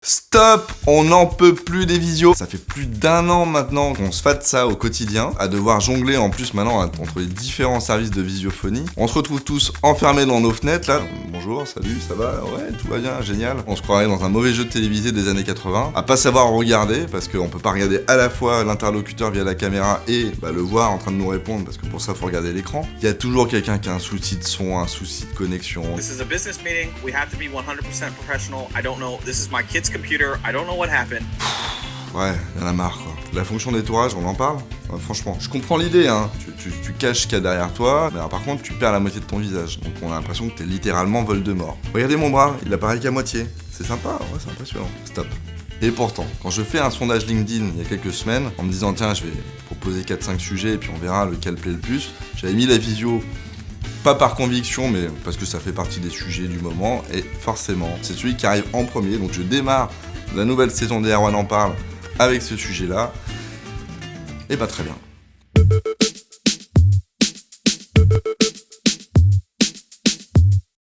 Stop! On n'en peut plus des visios. Ça fait plus d'1 an maintenant qu'on se fête ça au quotidien, à devoir jongler en plus maintenant entre les différents services de visiophonie. On se retrouve tous enfermés dans nos fenêtres là. Bonjour, salut, ça va? Ouais, tout va bien, génial. On se croirait dans un mauvais jeu de télévisé des années 80, à pas savoir regarder, parce qu'on peut pas regarder à la fois l'interlocuteur via la caméra et le voir en train de nous répondre, parce que pour ça faut regarder l'écran. Il y a toujours quelqu'un qui a un souci de son, un souci de connexion. This is a business meeting. We have to be 100% professional. I don't know. This is my kid's computer. I don't know what happened. Ouais, y'en a marre quoi. La fonction d'étourage, on en parle? Ouais, franchement, je comprends l'idée, hein. Tu caches ce qu'il y a derrière toi, mais alors, par contre, tu perds la moitié de ton visage. Donc on a l'impression que t'es littéralement Voldemort. Regardez mon bras, il apparaît qu'à moitié. C'est sympa, ouais, c'est impressionnant. Stop. Et pourtant, quand je fais un sondage LinkedIn il y a quelques semaines, en me disant tiens, je vais proposer 4-5 sujets et puis on verra lequel plaît le plus, j'avais mis la visio. Pas par conviction, mais parce que ça fait partie des sujets du moment, et forcément, c'est celui qui arrive en premier, donc je démarre la nouvelle saison des Erwan en parle avec ce sujet-là, et bah très bien.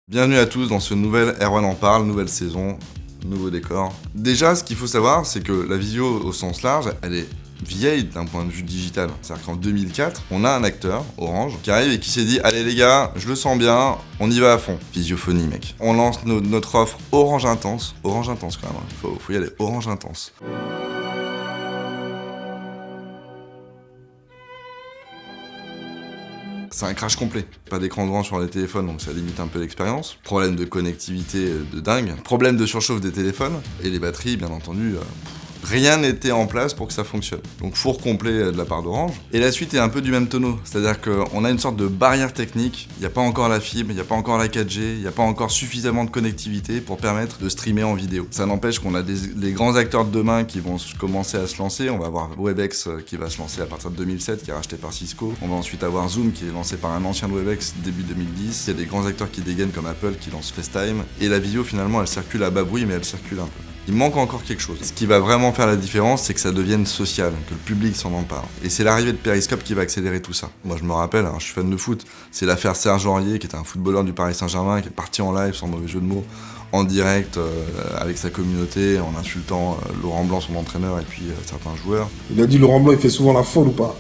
Bienvenue à tous dans ce nouvel Erwan en parle, nouvelle saison, nouveau décor. Déjà, ce qu'il faut savoir, c'est que la visio au sens large, elle est vieille d'un point de vue digital. C'est-à-dire qu'en 2004, on a un acteur, Orange, qui arrive et qui s'est dit « Allez les gars, je le sens bien, on y va à fond. » Visiophonie, mec. On lance notre offre Orange Intense. Orange Intense quand même, hein. Faut y aller, Orange Intense. C'est un crash complet. Pas d'écran grand sur les téléphones, donc ça limite un peu l'expérience. Problème de connectivité de dingue. Problème de surchauffe des téléphones. Et les batteries, bien entendu... Rien n'était en place pour que ça fonctionne. Donc four complet de la part d'Orange. Et la suite est un peu du même tonneau. C'est-à-dire qu'on a une sorte de barrière technique. Il n'y a pas encore la fibre, il n'y a pas encore la 4G, il n'y a pas encore suffisamment de connectivité pour permettre de streamer en vidéo. Ça n'empêche qu'on a les grands acteurs de demain qui vont commencer à se lancer. On va avoir Webex qui va se lancer à partir de 2007, qui est racheté par Cisco. On va ensuite avoir Zoom qui est lancé par un ancien de Webex début 2010. Il y a des grands acteurs qui dégainent comme Apple qui lance FaceTime. Et la visio finalement elle circule à bas bruit mais elle circule un peu. Il manque encore quelque chose. Ce qui va vraiment faire la différence, c'est que ça devienne social, que le public s'en empare. Et c'est l'arrivée de Periscope qui va accélérer tout ça. Moi je me rappelle, je suis fan de foot, c'est l'affaire Serge Aurier, qui était un footballeur du Paris Saint-Germain, qui est parti en live, sans mauvais jeu de mots, en direct, avec sa communauté, en insultant Laurent Blanc, son entraîneur, et puis certains joueurs. Il a dit Laurent Blanc, il fait souvent la folle ou pas?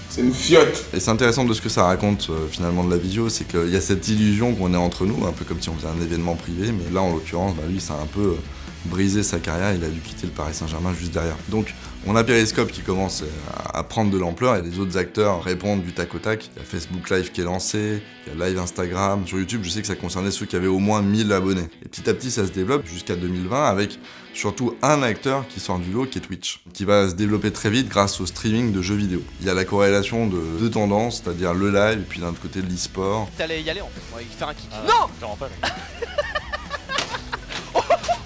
C'est une fiotte. Et c'est intéressant de ce que ça raconte finalement de la visio, c'est qu'il y a cette illusion qu'on est entre nous, un peu comme si on faisait un événement privé, mais là en l'occurrence, lui ça a un peu... brisé sa carrière, il a dû quitter le Paris Saint-Germain juste derrière. Donc on a Periscope qui commence à prendre de l'ampleur et les autres acteurs répondent du tac au tac. Il y a Facebook Live qui est lancé, il y a Live Instagram. Sur YouTube, je sais que ça concernait ceux qui avaient au moins 1000 abonnés. Et petit à petit, ça se développe jusqu'à 2020 avec surtout un acteur qui sort du lot qui est Twitch, qui va se développer très vite grâce au streaming de jeux vidéo. Il y a la corrélation de deux tendances, c'est-à-dire le live et puis d'un autre côté l'e-sport. T'allais y aller en fait, on va faire un kick. Non, clairement pas.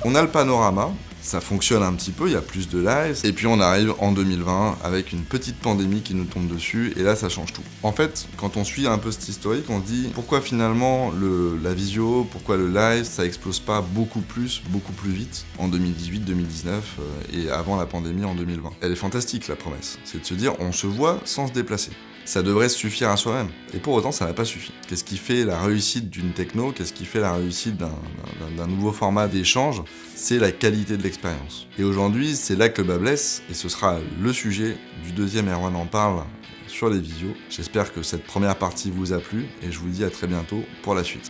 On a le panorama, ça fonctionne un petit peu, il y a plus de lives, et puis on arrive en 2020 avec une petite pandémie qui nous tombe dessus, et là ça change tout. En fait, quand on suit un peu cet historique, on se dit pourquoi finalement la visio, pourquoi le live, ça explose pas beaucoup plus vite en 2018, 2019 et avant la pandémie en 2020. Elle est fantastique la promesse, c'est de se dire on se voit sans se déplacer. Ça devrait suffire à soi-même. Et pour autant, ça n'a pas suffi. Qu'est-ce qui fait la réussite d'une techno? Qu'est-ce qui fait la réussite d'un nouveau format d'échange? C'est la qualité de l'expérience. Et aujourd'hui, c'est là que le bas blesse, et ce sera le sujet du deuxième Erwan en parle sur les visios. J'espère que cette première partie vous a plu, et je vous dis à très bientôt pour la suite.